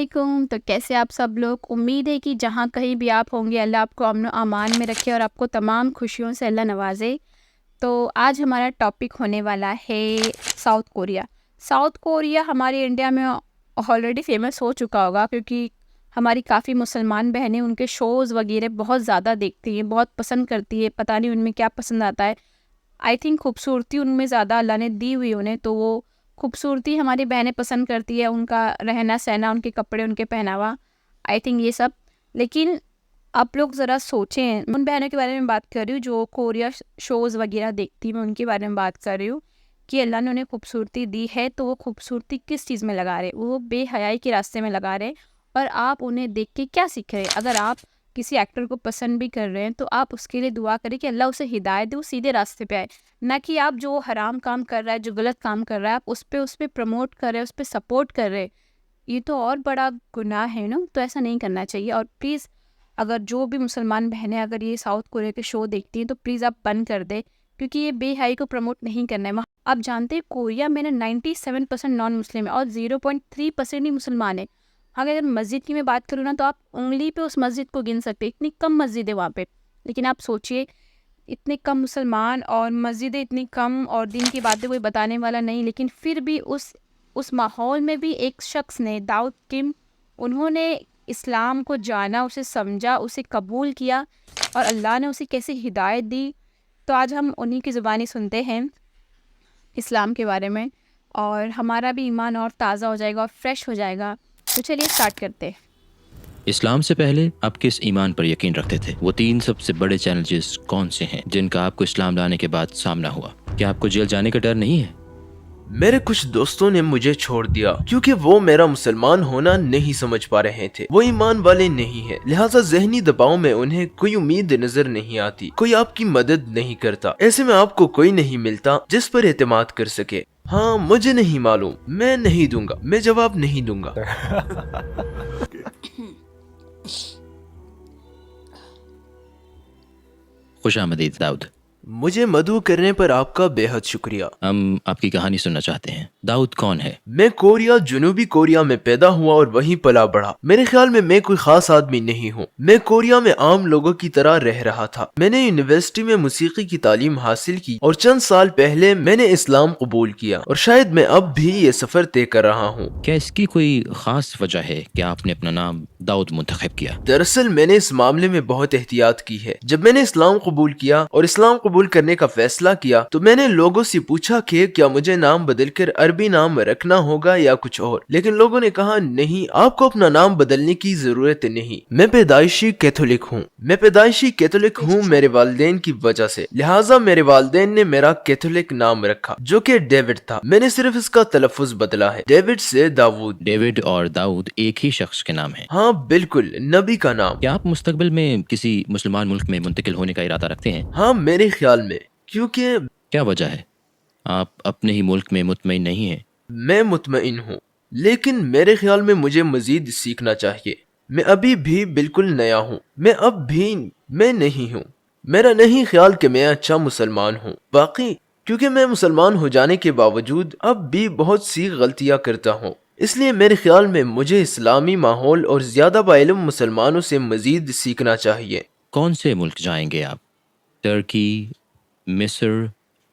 علیکم. تو کیسے آپ سب لوگ؟ امید ہے کہ جہاں کہیں بھی آپ ہوں گے اللہ آپ کو امن و امان میں رکھے اور آپ کو تمام خوشیوں سے اللہ نوازے. تو آج ہمارا ٹاپک ہونے والا ہے ساؤتھ کوریا. ساؤتھ کوریا ہمارے انڈیا میں آلریڈی فیمس ہو چکا ہوگا کیونکہ ہماری کافی مسلمان بہنیں ان کے شوز وغیرہ بہت زیادہ دیکھتی ہیں، بہت پسند کرتی ہے. پتہ نہیں ان میں کیا پسند آتا ہے. آئی تھنک خوبصورتی ان میں زیادہ اللہ نے دی ہوئی انہیں، تو وہ خوبصورتی ہماری بہنیں پسند کرتی ہے، ان کا رہنا سہنا، ان کے کپڑے، ان کے پہناوا، آئی تھنک یہ سب. لیکن آپ لوگ ذرا سوچیں، ان بہنوں کے بارے میں بات کر رہی ہوں جو کوریا شوز وغیرہ دیکھتی ہیں، میں ان کے بارے میں بات کر رہی ہوں کہ اللہ نے انہیں خوبصورتی دی ہے تو وہ خوبصورتی کس چیز میں لگا رہے؟ وہ بے حیائی کے راستے میں لگا رہے. اور آپ انہیں دیکھ کے کیا سیکھ رہے؟ اگر آپ کسی ایکٹر کو پسند بھی کر رہے ہیں تو آپ اس کے لیے دعا کریں کہ اللہ اسے ہدایت دے، وہ سیدھے راستے پہ آئے، نہ کہ آپ جو حرام کام کر رہا ہے، جو غلط کام کر رہا ہے آپ اس پہ پروموٹ کر رہے، اس پہ سپورٹ کر رہے. یہ تو اور بڑا گناہ ہے نا، تو ایسا نہیں کرنا چاہیے. اور پلیز اگر جو بھی مسلمان بہنیں اگر یہ ساؤتھ کوریا کے شو دیکھتی ہیں تو پلیز آپ بند کر دیں، کیونکہ یہ بے حیائی کو پروموٹ نہیں کرنا ہے. آپ جانتے ہیں کوریا میں 97% نان مسلم ہے اور 0.3% ہی مسلمان ہے. اگر مسجد کی میں بات کروں نا تو آپ انگلی پہ اس مسجد کو گن سکتے، اتنی کم مسجد ہے وہاں پہ. لیکن آپ سوچئے اتنے کم مسلمان اور مسجدیں اتنی کم اور دین کی باتیں کوئی بتانے والا نہیں، لیکن پھر بھی اس ماحول میں بھی ایک شخص نے، داؤد کم، انہوں نے اسلام کو جانا، اسے سمجھا، اسے قبول کیا اور اللہ نے اسے کیسے ہدایت دی. تو آج ہم انہی کی زبانی سنتے ہیں اسلام کے بارے میں، اور ہمارا بھی ایمان اور تازہ ہو جائے گا اور فریش ہو جائے گا. تو چلیے اسٹارٹ کرتے ہیں. اسلام سے پہلے آپ کس ایمان پر یقین رکھتے تھے؟ وہ 3 سب سے بڑے چیلنجز کون سے ہیں جن کا آپ کو اسلام لانے کے بعد سامنا ہوا؟ کیا آپ کو جیل جانے کا ڈر نہیں ہے؟ میرے کچھ دوستوں نے مجھے چھوڑ دیا کیونکہ وہ میرا مسلمان ہونا نہیں سمجھ پا رہے تھے. وہ ایمان والے نہیں ہیں، لہٰذا ذہنی دباؤ میں انہیں کوئی امید نظر نہیں آتی، کوئی آپ کی مدد نہیں کرتا. ایسے میں آپ کو کوئی نہیں ملتا جس پر اعتماد کر سکے. ہاں مجھے نہیں معلوم، میں نہیں دوں گا، میں جواب نہیں دوں گا. خوش آمدید داؤد. مجھے مدعو کرنے پر آپ کا بے حد شکریہ. ہم آپ کی کہانی سننا چاہتے ہیں. داؤد کون ہے؟ میں کوریا، جنوبی کوریا میں پیدا ہوا اور وہیں پلا بڑھا. میرے خیال میں کوئی خاص آدمی نہیں ہوں. میں کوریا میں عام لوگوں کی طرح رہ رہا تھا. میں نے یونیورسٹی میں موسیقی کی تعلیم حاصل کی اور چند سال پہلے میں نے اسلام قبول کیا، اور شاید میں اب بھی یہ سفر طے کر رہا ہوں. کیا اس کی کوئی خاص وجہ ہے کہ آپ نے اپنا نام داؤد منتخب کیا؟ دراصل میں نے اس معاملے میں بہت احتیاط کی ہے. جب میں نے اسلام قبول کیا اور اسلام قبول کرنے کا فیصلہ کیا تو میں نے لوگوں سے پوچھا کہ کیا مجھے نام بدل کر عربی نام رکھنا ہوگا یا کچھ اور، لیکن لوگوں نے کہا نہیں، آپ کو اپنا نام بدلنے کی ضرورت نہیں. میں پیدائشی کیتھولک ہوں. میرے والدین کی وجہ سے، لہٰذا میرے والدین نے میرا کیتھولک نام رکھا جو کہ ڈیوڈ تھا. میں نے صرف اس کا تلفظ بدلا ہے، ڈیوڈ سے داؤد. ڈیوڈ اور داؤد ایک ہی شخص کے نام ہیں؟ ہاں بالکل، نبی کا نام. کیا آپ مستقبل میں کسی مسلمان ملک میں منتقل ہونے کا ارادہ رکھتے ہیں؟ ہاں میرے خیال میں، کیونکہ کیا وجہ ہے؟ آپ اپنے ہی ملک میں مطمئن نہیں ہیں؟ میں مطمئن ہوں، لیکن میرے خیال میں مجھے مزید سیکھنا چاہیے. میں ابھی بھی بالکل نیا ہوں. میں نہیں ہوں. میرا نہیں خیال کہ میں اچھا مسلمان ہوں. باقی کیونکہ میں مسلمان ہو جانے کے باوجود اب بھی بہت سی غلطیاں کرتا ہوں، اس لیے میرے خیال میں مجھے اسلامی ماحول اور زیادہ باعلم مسلمانوں سے مزید سیکھنا چاہیے. کون سے ملک جائیں گے آپ؟ ترکی، مصر،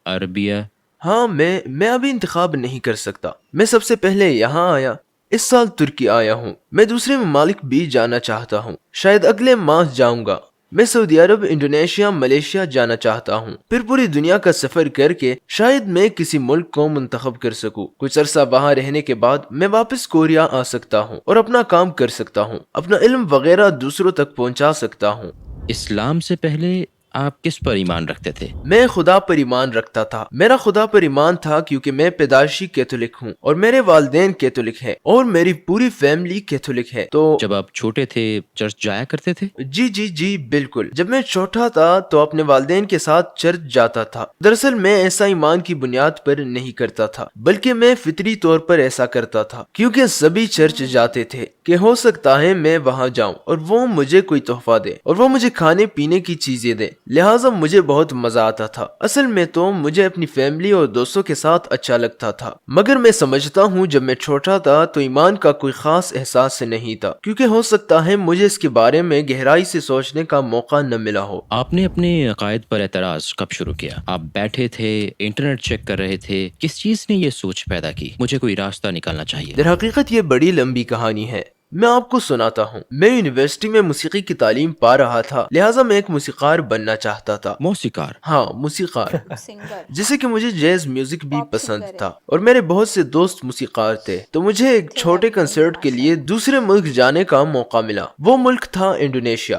عربیہ؟ ہاں میں ابھی انتخاب نہیں کر سکتا. میں سب سے پہلے یہاں آیا، اس سال ترکی آیا ہوں. میں دوسرے ممالک بھی جانا چاہتا ہوں، شاید اگلے ماہ جاؤں گا. میں سعودی عرب، انڈونیشیا، ملیشیا جانا چاہتا ہوں. پھر پوری دنیا کا سفر کر کے شاید میں کسی ملک کو منتخب کر سکوں. کچھ عرصہ وہاں رہنے کے بعد میں واپس کوریا آ سکتا ہوں اور اپنا کام کر سکتا ہوں، اپنا علم وغیرہ دوسروں تک پہنچا سکتا ہوں. اسلام سے پہلے آپ کس پر ایمان رکھتے تھے؟ میں خدا پر ایمان رکھتا تھا. میرا خدا پر ایمان تھا کیونکہ میں پیدائشی کیتھولک ہوں اور میرے والدین کیتھولک ہیں اور میری پوری فیملی کیتھولک ہے. تو جب آپ چھوٹے تھے چرچ جایا کرتے تھے؟ جی بالکل. جب میں چھوٹا تھا تو اپنے والدین کے ساتھ چرچ جاتا تھا. دراصل میں ایسا ایمان کی بنیاد پر نہیں کرتا تھا، بلکہ میں فطری طور پر ایسا کرتا تھا کیونکہ سبھی چرچ جاتے تھے کہ ہو سکتا ہے میں وہاں جاؤں اور وہ مجھے کوئی تحفہ دے اور وہ مجھے کھانے پینے کی چیزیں دے. لہٰذا مجھے بہت مزہ آتا تھا۔ اصل میں تو مجھے اپنی فیملی اور دوستوں کے ساتھ اچھا لگتا تھا، مگر میں سمجھتا ہوں جب میں چھوٹا تھا تو ایمان کا کوئی خاص احساس نہیں تھا، کیونکہ ہو سکتا ہے مجھے اس کے بارے میں گہرائی سے سوچنے کا موقع نہ ملا ہو۔ آپ نے اپنے عقائد پر اعتراض کب شروع کیا؟ آپ بیٹھے تھے، انٹرنیٹ چیک کر رہے تھے، کس چیز نے یہ سوچ پیدا کی مجھے کوئی راستہ نکالنا چاہیے؟ در حقیقت یہ بڑی لمبی کہانی ہے، میں آپ کو سناتا ہوں۔ میں یونیورسٹی میں موسیقی کی تعلیم پا رہا تھا، لہٰذا میں ایک موسیقار بننا چاہتا تھا۔ موسیقار؟ ہاں، موسیقار، سنگر۔ جیسے کہ مجھے جیز میوزک بھی پاپ پسند سنگر ہے۔ تھا اور میرے بہت سے دوست موسیقار تھے، تو مجھے ایک چھوٹے کنسرٹ کے لیے دوسرے ملک جانے کا موقع ملا۔ وہ ملک تھا انڈونیشیا،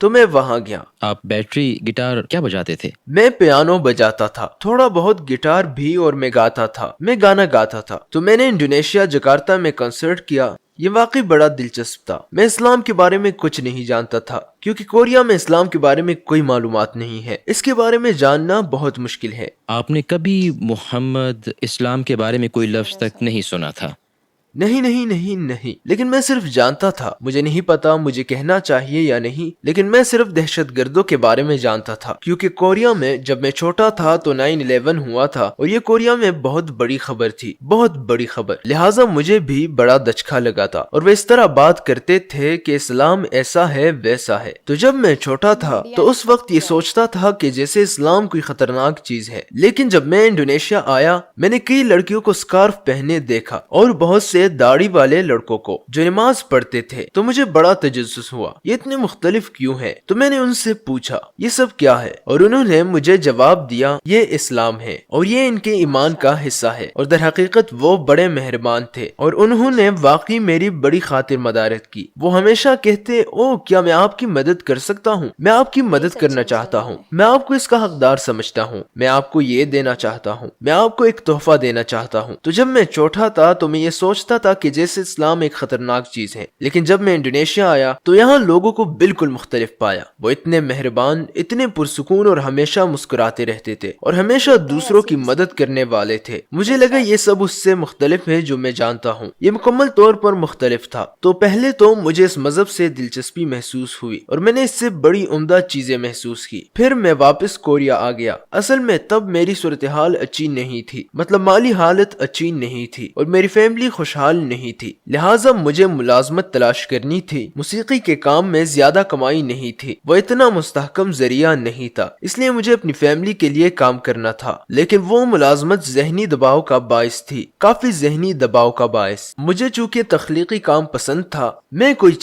تو میں وہاں گیا۔ آپ بیٹری گٹار کیا بجاتے تھے؟ میں پیانو بجاتا تھا، تھوڑا بہت گٹار بھی، اور میں گاتا تھا، میں گانا گاتا تھا۔ تو میں نے انڈونیشیا جکارتا میں کنسرٹ کیا۔ یہ واقعی بڑا دلچسپ تھا۔ میں اسلام کے بارے میں کچھ نہیں جانتا تھا، کیونکہ کوریا میں اسلام کے بارے میں کوئی معلومات نہیں ہے، اس کے بارے میں جاننا بہت مشکل ہے۔ آپ نے کبھی محمد اسلام کے بارے میں کوئی لفظ تک نہیں سنا تھا؟ نہیں، لیکن میں صرف جانتا تھا، مجھے نہیں پتا مجھے کہنا چاہیے یا نہیں، لیکن میں صرف دہشت گردوں کے بارے میں جانتا تھا، کیونکہ کوریا میں جب میں چھوٹا تھا تو 9/11 ہوا تھا، اور یہ کوریا میں بہت بڑی خبر تھی، بہت بڑی خبر، لہٰذا مجھے بھی بڑا دچکا لگا تھا، اور وہ اس طرح بات کرتے تھے کہ اسلام ایسا ہے ویسا ہے۔ تو جب میں چھوٹا تھا تو اس وقت یہ سوچتا تھا کہ جیسے اسلام کوئی خطرناک چیز ہے، لیکن جب میں انڈونیشیا آیا میں نے کئی لڑکیوں کو سکارف پہنے دیکھا، اور بہت سے داڑھی والے لڑکوں کو جو نماز پڑھتے تھے، تو مجھے بڑا تجسس ہوا، یہ اتنے مختلف کیوں ہیں؟ تو میں نے ان سے پوچھا یہ سب کیا ہے، اور انہوں نے مجھے جواب دیا یہ اسلام ہے، اور یہ ان کے ایمان کا حصہ ہے، اور در حقیقت وہ بڑے مہربان تھے، اور انہوں نے واقعی میری بڑی خاطر مدارت کی۔ وہ ہمیشہ کہتے او کیا میں آپ کی مدد کر سکتا ہوں؟ میں آپ کی مدد کرنا چاہتا ہوں، میں آپ کو اس کا حقدار سمجھتا ہوں، میں آپ کو یہ دینا چاہتا ہوں، میں آپ کو ایک تحفہ دینا چاہتا ہوں۔ تو جب میں چھوٹا تھا تو میں یہ سوچتا تھا کہ جیسے اسلام ایک خطرناک چیز ہے، لیکن جب میں انڈونیشیا آیا تو یہاں لوگوں کو بالکل مختلف پایا۔ وہ اتنے مہربان، اتنے پرسکون، اور ہمیشہ مسکراتے رہتے تھے، اور ہمیشہ دوسروں کی مدد کرنے والے تھے۔ مجھے لگا یہ سب اس سے مختلف ہے جو میں جانتا ہوں، یہ مکمل طور پر مختلف تھا۔ تو پہلے تو مجھے اس مذہب سے دلچسپی محسوس ہوئی، اور میں نے اس سے بڑی عمدہ چیزیں محسوس کی۔ پھر میں واپس کوریا آ گیا۔ اصل میں تب میری صورتحال اچھی نہیں تھی، مطلب مالی حالت اچھی نہیں تھی، اور میری فیملی خوشحال نہیں تھی، لہٰذا مجھے ملازمت تلاش کرنی تھی۔ موسیقی کے کام میں زیادہ کمائی نہیں تھی، وہ اتنا مستحکم ذریعہ نہیں تھا، اس لیے مجھے اپنی فیملی کے لیے کام کرنا تھا، لیکن وہ ملازمت ذہنی دباؤ کا باعث تھی، کافی ذہنی دباؤ کا باعث۔ مجھے چونکہ تخلیقی کام پسند تھا، میں کوئی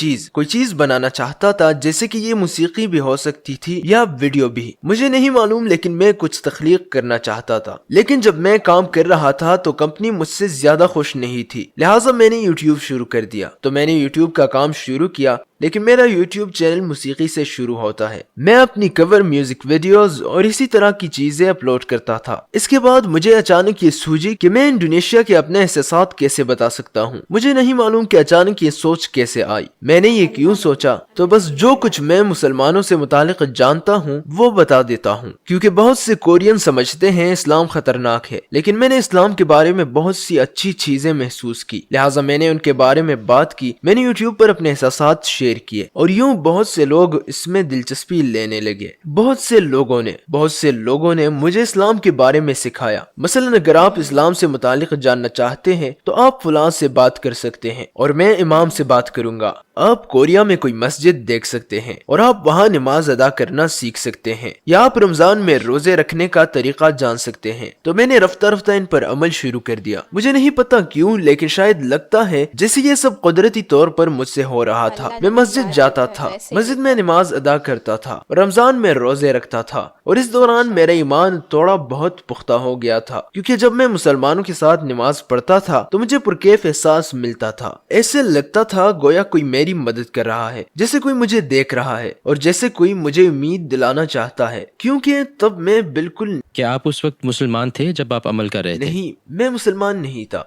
چیز بنانا چاہتا تھا، جیسے کہ یہ موسیقی بھی ہو سکتی تھی یا ویڈیو بھی، مجھے نہیں معلوم، لیکن میں کچھ تخلیق کرنا چاہتا تھا۔ لیکن جب میں کام کر رہا تھا تو کمپنی مجھ سے زیادہ خوش نہیں تھی، لہٰذا میں نے یوٹیوب شروع کر دیا۔ تو میں نے یوٹیوب کا کام شروع کیا، لیکن میرا یوٹیوب چینل موسیقی سے شروع ہوتا ہے، میں اپنی کور میوزک ویڈیوز اور اسی طرح کی چیزیں اپلوڈ کرتا تھا۔ اس کے بعد مجھے اچانک یہ سوجی کہ میں انڈونیشیا کے اپنے احساسات کیسے بتا سکتا ہوں۔ مجھے نہیں معلوم کہ اچانک یہ سوچ کیسے آئی، میں نے یہ کیوں سوچا، تو بس جو کچھ میں مسلمانوں سے متعلق جانتا ہوں وہ بتا دیتا ہوں، کیونکہ بہت سے کورین سمجھتے ہیں اسلام خطرناک ہے، لیکن میں نے اسلام کے بارے میں بہت سی اچھی چیزیں محسوس کی، لہٰذا میں نے ان کے بارے میں بات کی، میں نے یوٹیوب پر اپنے احساسات شیئر کیے، اور یوں بہت سے لوگ اس میں دلچسپی لینے لگے۔ بہت سے لوگوں نے مجھے اسلام کے بارے میں سکھایا۔ مثلا اگر آپ اسلام سے متعلق جاننا چاہتے ہیں تو آپ فلاں سے بات کر سکتے ہیں، اور میں امام سے بات کروں گا۔ آپ کوریا میں کوئی مسجد دیکھ سکتے ہیں اور آپ وہاں نماز ادا کرنا سیکھ سکتے ہیں، یا آپ رمضان میں روزے رکھنے کا طریقہ جان سکتے ہیں۔ تو میں نے رفتہ رفتہ ان پر عمل شروع کر دیا۔ مجھے نہیں پتا کیوں، لیکن شاید لگتا ہے جیسے یہ سب قدرتی طور پر مجھ سے ہو رہا تھا۔ میں مسجد جاتا تھا، مسجد میں نماز ادا کرتا تھا، رمضان میں روزے رکھتا تھا، اور اس دوران میرا ایمان تھوڑا بہت پختہ ہو گیا تھا، کیونکہ جب میں مسلمانوں کے ساتھ نماز پڑھتا تھا تو مجھے پرکیف احساس ملتا تھا، ایسے لگتا تھا گویا کوئی میری مدد کر رہا ہے، جیسے کوئی مجھے دیکھ رہا ہے، اور جیسے کوئی مجھے امید دلانا چاہتا ہے، کیونکہ تب میں بالکل کیا آپ اس وقت مسلمان تھے جب آپ عمل کر رہے تھے؟ نہیں، میں مسلمان نہیں تھا،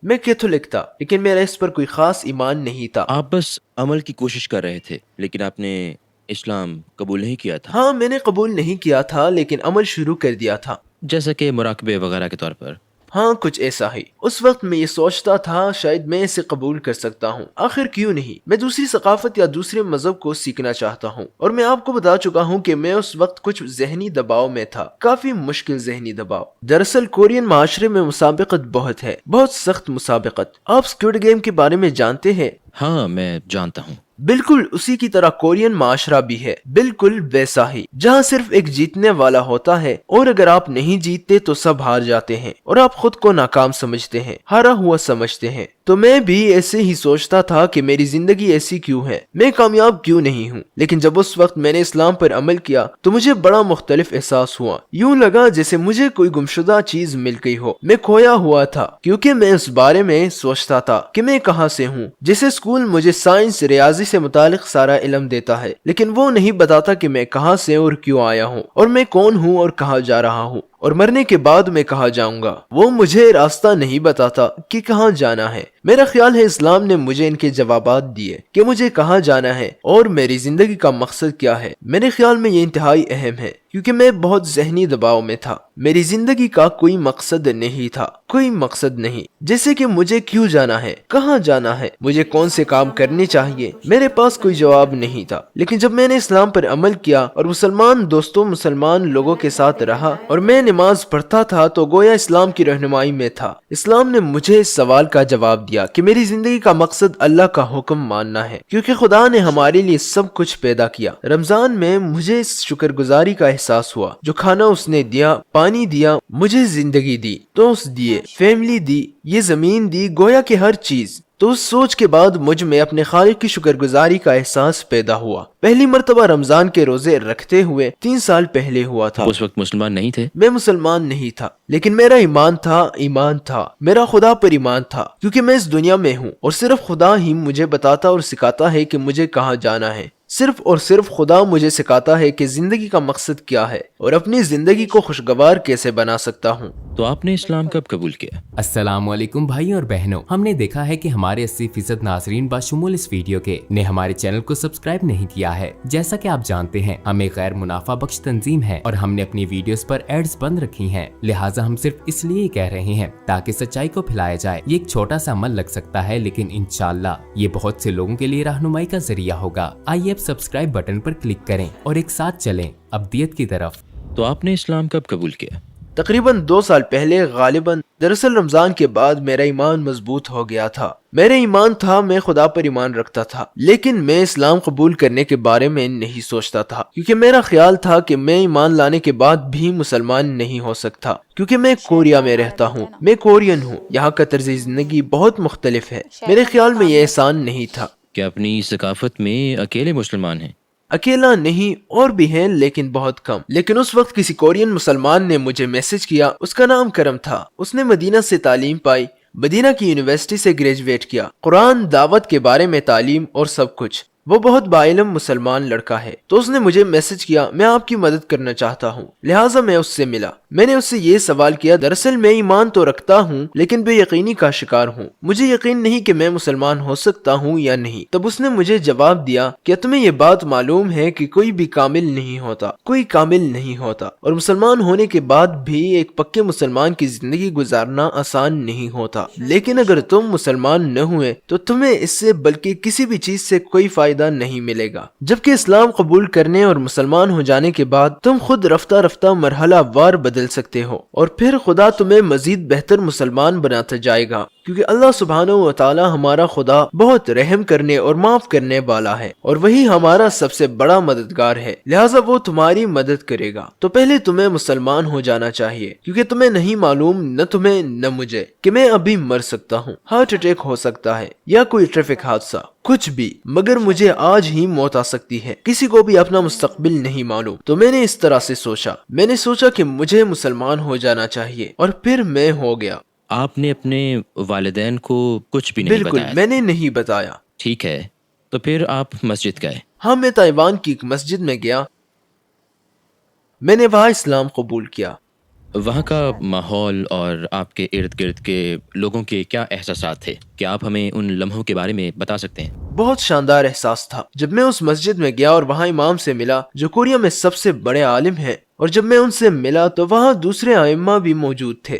میں کیتھولک تھا، لیکن میرا اس پر کوئی خاص ایمان نہیں تھا۔ آپ بس عمل کی کوشش کر رہے تھے، لیکن آپ نے اسلام قبول نہیں کیا تھا؟ ہاں، میں نے قبول نہیں کیا تھا، لیکن عمل شروع کر دیا تھا۔ جیسا کہ مراقبے وغیرہ کے طور پر؟ ہاں کچھ ایسا ہی۔ اس وقت میں یہ سوچتا تھا شاید میں اسے قبول کر سکتا ہوں، آخر کیوں نہیں، میں دوسری ثقافت یا دوسرے مذہب کو سیکھنا چاہتا ہوں۔ اور میں آپ کو بتا چکا ہوں کہ میں اس وقت کچھ ذہنی دباؤ میں تھا، کافی مشکل ذہنی دباؤ۔ دراصل کورین معاشرے میں مسابقت بہت ہے، بہت سخت مسابقت۔ آپ اسکوڈ گیم کے بارے میں جانتے ہیں؟ ہاں میں جانتا ہوں۔ بالکل اسی کی طرح کورین معاشرہ بھی ہے، بالکل ویسا ہی، جہاں صرف ایک جیتنے والا ہوتا ہے اور اگر آپ نہیں جیتتے تو سب ہار جاتے ہیں اور آپ خود کو ناکام سمجھتے ہیں، ہارا ہوا سمجھتے ہیں۔ تو میں بھی ایسے ہی سوچتا تھا کہ میری زندگی ایسی کیوں ہے، میں کامیاب کیوں نہیں ہوں۔ لیکن جب اس وقت میں نے اسلام پر عمل کیا تو مجھے بڑا مختلف احساس ہوا، یوں لگا جیسے مجھے کوئی گمشدہ چیز مل گئی ہو۔ میں کھویا ہوا تھا کیونکہ میں اس بارے میں سوچتا تھا کہ میں کہاں سے ہوں۔ جیسے اسکول مجھے سائنس ریاضی سے متعلق سارا علم دیتا ہے لیکن وہ نہیں بتاتا کہ میں کہاں سے اور کیوں آیا ہوں اور میں کون ہوں اور کہاں جا رہا ہوں اور مرنے کے بعد میں کہاں جاؤں گا۔ وہ مجھے راستہ نہیں بتاتا کہ کہاں جانا ہے۔ میرا خیال ہے اسلام نے مجھے ان کے جوابات دیے کہ مجھے کہاں جانا ہے اور میری زندگی کا مقصد کیا ہے۔ میرے خیال میں یہ انتہائی اہم ہے کیونکہ میں بہت ذہنی دباؤ میں تھا۔ میری زندگی کا کوئی مقصد نہیں تھا، کوئی مقصد نہیں، جیسے کہ مجھے کیوں جانا ہے، کہاں جانا ہے، مجھے کون سے کام کرنے چاہیے۔ میرے پاس کوئی جواب نہیں تھا۔ لیکن جب میں نے اسلام پر عمل کیا اور مسلمان دوستوں مسلمان لوگوں کے ساتھ رہا اور میں نماز پڑھتا تھا تو گویا اسلام کی رہنمائی میں تھا۔ اسلام نے مجھے اس سوال کا جواب دیا کہ میری زندگی کا مقصد اللہ کا حکم ماننا ہے کیونکہ خدا نے ہمارے لیے سب کچھ پیدا کیا۔ رمضان میں مجھے اس شکر گزاری کا احساس ہوا، جو کھانا اس نے دیا، پانی دیا، مجھے زندگی دی، دوست دیے، فیملی دی، یہ زمین دی، گویا کہ ہر چیز۔ تو اس سوچ کے بعد مجھ میں اپنے خالق کی شکر گزاری کا احساس پیدا ہوا۔ پہلی مرتبہ رمضان کے روزے رکھتے ہوئے 3 سال پہلے ہوا تھا۔ اس وقت مسلمان نہیں تھے؟ میں مسلمان نہیں تھا لیکن میرا ایمان تھا، میرا خدا پر ایمان تھا کیونکہ میں اس دنیا میں ہوں اور صرف خدا ہی مجھے بتاتا اور سکھاتا ہے کہ مجھے کہاں جانا ہے۔ صرف اور صرف خدا مجھے سکھاتا ہے کہ زندگی کا مقصد کیا ہے اور اپنی زندگی کو خوشگوار کیسے بنا سکتا ہوں۔ تو آپ نے اسلام کب قبول کیا؟ السلام علیکم بھائی اور بہنوں، ہم نے دیکھا ہے کہ ہمارے 80% ناظرین بشمول اس ویڈیو کے نے ہمارے چینل کو سبسکرائب نہیں کیا ہے۔ جیسا کہ آپ جانتے ہیں ہم ایک غیر منافع بخش تنظیم ہے اور ہم نے اپنی ویڈیوز پر ایڈز بند رکھی ہیں، لہٰذا ہم صرف اس لیے کہہ رہے ہیں تاکہ سچائی کو پھیلایا جائے۔ یہ ایک چھوٹا سا عمل لگ سکتا ہے لیکن انشاءاللہ یہ بہت سے لوگوں کے لیے رہنمائی کا ذریعہ ہوگا۔ آئیے اب سبسکرائب بٹن پر کلک کریں اور ایک ساتھ چلیں ابدیت کی طرف۔ تو آپ نے اسلام کب قبول کیا؟ تقریباً 2 سال پہلے غالباً۔ دراصل رمضان کے بعد میرا ایمان مضبوط ہو گیا تھا۔ میرا ایمان تھا، میں خدا پر ایمان رکھتا تھا لیکن میں اسلام قبول کرنے کے بارے میں نہیں سوچتا تھا کیونکہ میرا خیال تھا کہ میں ایمان لانے کے بعد بھی مسلمان نہیں ہو سکتا کیونکہ میں کوریا میں رہتا ہوں، میں کورین ہوں، یہاں کا طرز زندگی بہت مختلف ہے۔ میرے خیال میں یہ آسان نہیں تھا۔ کہ اپنی ثقافت میں اکیلے مسلمان ہیں؟ اکیلا نہیں، اور بھی ہیں لیکن بہت کم۔ لیکن اس وقت کسی کورین مسلمان نے مجھے میسج کیا، اس کا نام کرم تھا۔ اس نے مدینہ سے تعلیم پائی، مدینہ کی یونیورسٹی سے گریجویٹ کیا، قرآن، دعوت کے بارے میں تعلیم اور سب کچھ۔ وہ بہت باعلم مسلمان لڑکا ہے۔ تو اس نے مجھے میسج کیا، میں آپ کی مدد کرنا چاہتا ہوں، لہٰذا میں اس سے ملا۔ میں نے اس سے یہ سوال کیا، دراصل میں ایمان تو رکھتا ہوں لیکن بے یقینی کا شکار ہوں، مجھے یقین نہیں کہ میں مسلمان ہو سکتا ہوں یا نہیں۔ تب اس نے مجھے جواب دیا، کیا تمہیں یہ بات معلوم ہے کہ کوئی بھی کامل نہیں ہوتا، کوئی کامل نہیں ہوتا، اور مسلمان ہونے کے بعد بھی ایک پکے مسلمان کی زندگی گزارنا آسان نہیں ہوتا، لیکن اگر تم مسلمان نہ ہوئے تو تمہیں اس سے بلکہ کسی بھی چیز سے کوئی فائدہ نہیں ملے گا، جبکہ اسلام قبول کرنے اور مسلمان ہو جانے کے بعد تم خود رفتہ رفتہ مرحلہ وار بدل سکتے ہو اور پھر خدا تمہیں مزید بہتر مسلمان بناتا جائے گا، کیونکہ اللہ سبحانہ و تعالی ہمارا خدا بہت رحم کرنے اور معاف کرنے والا ہے اور وہی ہمارا سب سے بڑا مددگار ہے، لہٰذا وہ تمہاری مدد کرے گا۔ تو پہلے تمہیں مسلمان ہو جانا چاہیے کیونکہ تمہیں نہیں معلوم، نہ تمہیں نہ مجھے، کہ میں ابھی مر سکتا ہوں، ہارٹ اٹیک ہو سکتا ہے یا کوئی ٹریفک حادثہ، کچھ بھی، مگر مجھے آج ہی موت آ سکتی ہے۔ کسی کو بھی اپنا مستقبل نہیں معلوم۔ تو میں نے اس طرح سے سوچا، میں نے سوچا کہ مجھے مسلمان ہو جانا چاہیے اور پھر میں ہو گیا۔ آپ نے اپنے والدین کو کچھ بھی نہیں بالکل بتایا؟ میں نے نہیں بتایا۔ ٹھیک ہے، تو پھر آپ مسجد گئے؟ ہاں، میں تائیوان کی ایک مسجد میں گیا، میں نے وہاں اسلام قبول کیا۔ وہاں کا ماحول اور آپ کے ارد گرد کے لوگوں کے کیا احساسات تھے؟ کیا آپ ہمیں ان لمحوں کے بارے میں بتا سکتے ہیں؟ بہت شاندار احساس تھا جب میں اس مسجد میں گیا اور وہاں امام سے ملا جو کوریا میں سب سے بڑے عالم ہیں، اور جب میں ان سے ملا تو وہاں دوسرے ائمہ بھی موجود تھے۔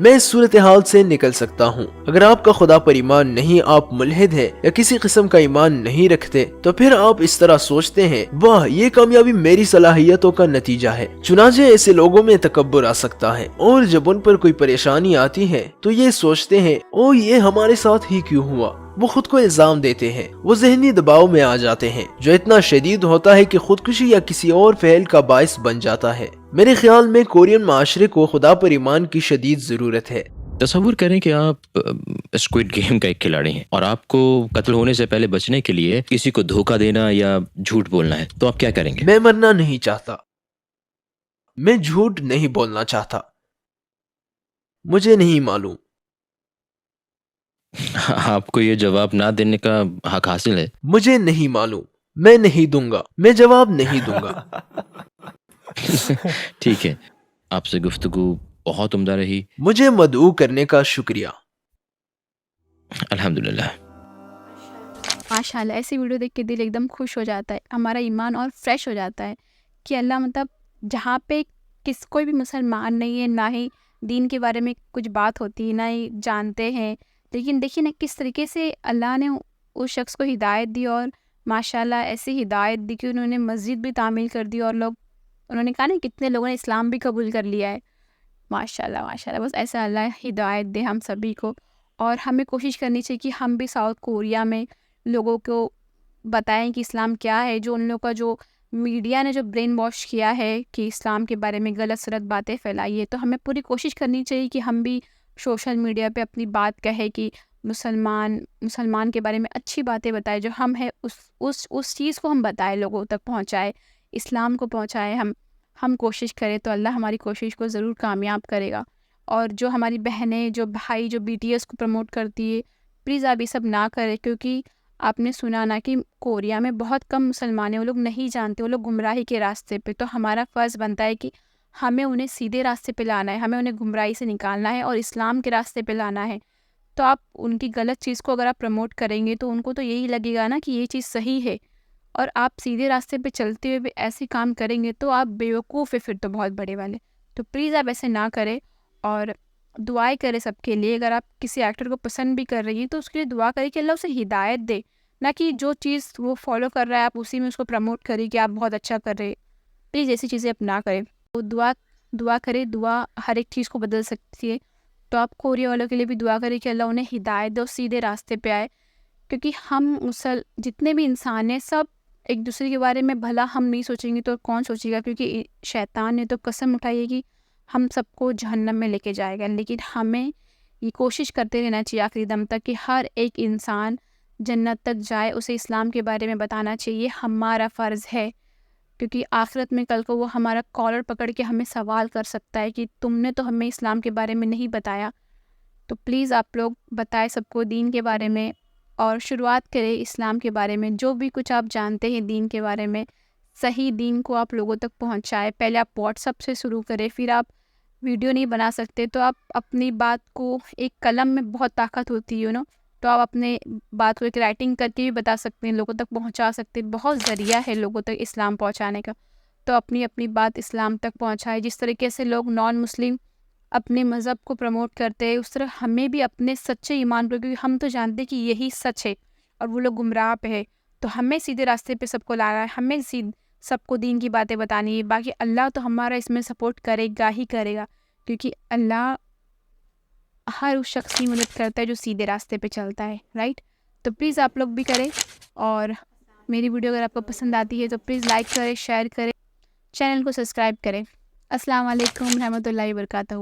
میں اس صورتحال سے نکل سکتا ہوں۔ اگر آپ کا خدا پر ایمان نہیں، آپ ملحد ہیں یا کسی قسم کا ایمان نہیں رکھتے، تو پھر آپ اس طرح سوچتے ہیں، واہ یہ کامیابی میری صلاحیتوں کا نتیجہ ہے۔ چنانچہ ایسے لوگوں میں تکبر آ سکتا ہے، اور جب ان پر کوئی پریشانی آتی ہے تو یہ سوچتے ہیں، او یہ ہمارے ساتھ ہی کیوں ہوا۔ وہ خود کو الزام دیتے ہیں، وہ ذہنی دباؤ میں آ جاتے ہیں جو اتنا شدید ہوتا ہے کہ خودکشی یا کسی اور فعل کا باعث بن جاتا ہے۔ میرے خیال میں کورین معاشرے کو خدا پر ایمان کی شدید ضرورت ہے۔ تصور کریں کہ آپ اسکوئڈ گیم کا ایک کھلاڑی ہیں اور آپ کو قتل ہونے سے پہلے بچنے کے لیے کسی کو دھوکہ دینا یا جھوٹ بولنا ہے، تو آپ کیا کریں گے؟ میں مرنا نہیں چاہتا، میں جھوٹ نہیں بولنا چاہتا، مجھے نہیں معلوم۔ آپ کو یہ جواب نہ دینے کا حق حاصل ہے۔ مجھے نہیں معلوم، میں نہیں دوں گا، میں جواب نہیں دوں گا۔ ٹھیک ہے، آپ سے گفتگو بہت عمدہ رہی۔ مجھے مدعو کرنے کا شکریہ۔ الحمدللہ۔ ماشاء اللہ، ایسی ویڈیو دیکھ کے دل ایک دم خوش ہو جاتا ہے، ہمارا ایمان اور فریش ہو جاتا ہے کہ اللہ مطلب جہاں پہ کوئی بھی مسلمان نہیں ہے، نہ ہی دین کے بارے میں کچھ بات ہوتی ہے، نہ ہی جانتے ہیں، لیکن دیکھیے نا کس طریقے سے اللہ نے اس شخص کو ہدایت دی، اور ماشاء اللہ ایسی ہدایت دی کہ انہوں نے مسجد بھی تعمیر کر دی، اور انہوں نے کہا نا کتنے لوگوں نے اسلام بھی قبول کر لیا ہے۔ ماشاء اللہ ماشاء اللہ، بس ایسا اللہ ہدایت دے ہم سبھی کو، اور ہمیں کوشش کرنی چاہیے کہ ہم بھی ساؤتھ کوریا میں لوگوں کو بتائیں کہ اسلام کیا ہے۔ جو ان لوگوں کا جو میڈیا نے جو برین واش کیا ہے کہ اسلام کے بارے میں غلط سلط باتیں پھیلائی ہے، تو ہمیں پوری کوشش کرنی چاہیے کہ ہم بھی سوشل میڈیا پہ اپنی بات کہے کہ مسلمان کے بارے میں اچھی باتیں بتائے، جو ہم ہے اس چیز کو ہم بتائے، لوگوں تک پہنچائے، اسلام کو پہنچائے۔ ہم کوشش کریں تو اللہ ہماری کوشش کو ضرور کامیاب کرے گا۔ اور جو ہماری بہنیں، جو بھائی، جو BTS کو پروموٹ کرتی ہے، پلیز آپ یہ سب نہ کریں، کیونکہ آپ نے سنا نا کہ کوریا میں بہت کم مسلمان ہیں، وہ لوگ نہیں جانتے، وہ لوگ گمراہی کے راستے پہ، تو ہمارا فرض بنتا ہے کہ ہمیں انہیں سیدھے راستے پہ لانا ہے، ہمیں انہیں گمراہی سے نکالنا ہے اور اسلام کے راستے پہ لانا ہے۔ تو آپ ان کی غلط چیز کو اگر آپ پروموٹ کریں گے تو ان کو تو یہی لگے گا نا کہ یہ چیز صحیح ہے، اور آپ سیدھے راستے پہ چلتے ہوئے بھی ایسے کام کریں گے تو آپ بیوقوف ہے پھر تو بہت بڑے والے۔ تو پلیز آپ ایسے نہ کریں، اور دعائیں کریں سب کے لیے۔ اگر آپ کسی ایکٹر کو پسند بھی کر رہی ہیں تو اس کے لیے دعا کریں کہ اللہ اسے ہدایت دے، نہ کہ جو چیز وہ فالو کر رہا ہے آپ اسی میں اس کو پروموٹ کریں کہ آپ بہت اچھا کر رہے۔ پلیز ایسی چیزیں آپ نہ کریں۔ تو دعا کریں، دعا ہر ایک چیز کو بدل سکتی ہے۔ تو آپ کوریا والوں کے لیے بھی دعا کریں کہ اللہ انہیں ہدایت دے اور سیدھے راستے پہ آئے، کیونکہ ہم جتنے بھی انسان ہیں سب ایک دوسرے کے بارے میں بھلا ہم نہیں سوچیں گے تو کون سوچے گا، کیونکہ شیطان نے تو قسم اٹھائی ہے کہ ہم سب کو جہنم میں لے کے جائے گا۔ لیکن ہمیں یہ کوشش کرتے رہنا چاہیے آخری دم تک کہ ہر ایک انسان جنت تک جائے، اسے اسلام کے بارے میں بتانا چاہیے، ہمارا فرض ہے، کیونکہ آخرت میں کل کو وہ ہمارا کالر پکڑ کے ہمیں سوال کر سکتا ہے کہ تم نے تو ہمیں اسلام کے بارے میں نہیں بتایا۔ تو پلیز آپ لوگ بتائیں سب کو دین کے بارے میں، اور شروعات کریں اسلام کے بارے میں، جو بھی کچھ آپ جانتے ہیں دین کے بارے میں، صحیح دین کو آپ لوگوں تک پہنچائے۔ پہلے آپ واٹس ایپ سے شروع کریں، پھر آپ ویڈیو نہیں بنا سکتے تو آپ اپنی بات کو، ایک قلم میں بہت طاقت ہوتی ہے تو آپ اپنے بات کو ایک رائٹنگ کر کے بھی بتا سکتے ہیں، لوگوں تک پہنچا سکتے ہیں، بہت ذریعہ ہے لوگوں تک اسلام پہنچانے کا۔ تو اپنی بات اسلام تک پہنچائے۔ جس طریقے سے لوگ نان مسلم اپنے مذہب کو پروموٹ کرتے ہیں، اس طرح ہمیں بھی اپنے سچے ایمان پر، کیونکہ ہم تو جانتے کہ یہی سچ ہے اور وہ لوگ گمراہ پہ ہے، تو ہمیں سیدھے راستے پہ سب کو لانا ہے، ہمیں سب کو دین کی باتیں بتانی ہے۔ باقی اللہ تو ہمارا اس میں سپورٹ کرے گا ہی کرے گا، کیونکہ اللہ ہر اس شخص کی مدد کرتا ہے جو سیدھے راستے پہ چلتا ہے، رائٹ؟ تو پلیز آپ لوگ بھی کریں، اور میری ویڈیو اگر آپ کو پسند آتی ہے تو پلیز لائک کریں، شیئر کریں، چینل کو سبسکرائب کریں۔ السلام علیکم رحمۃ اللہ وبرکاتہ۔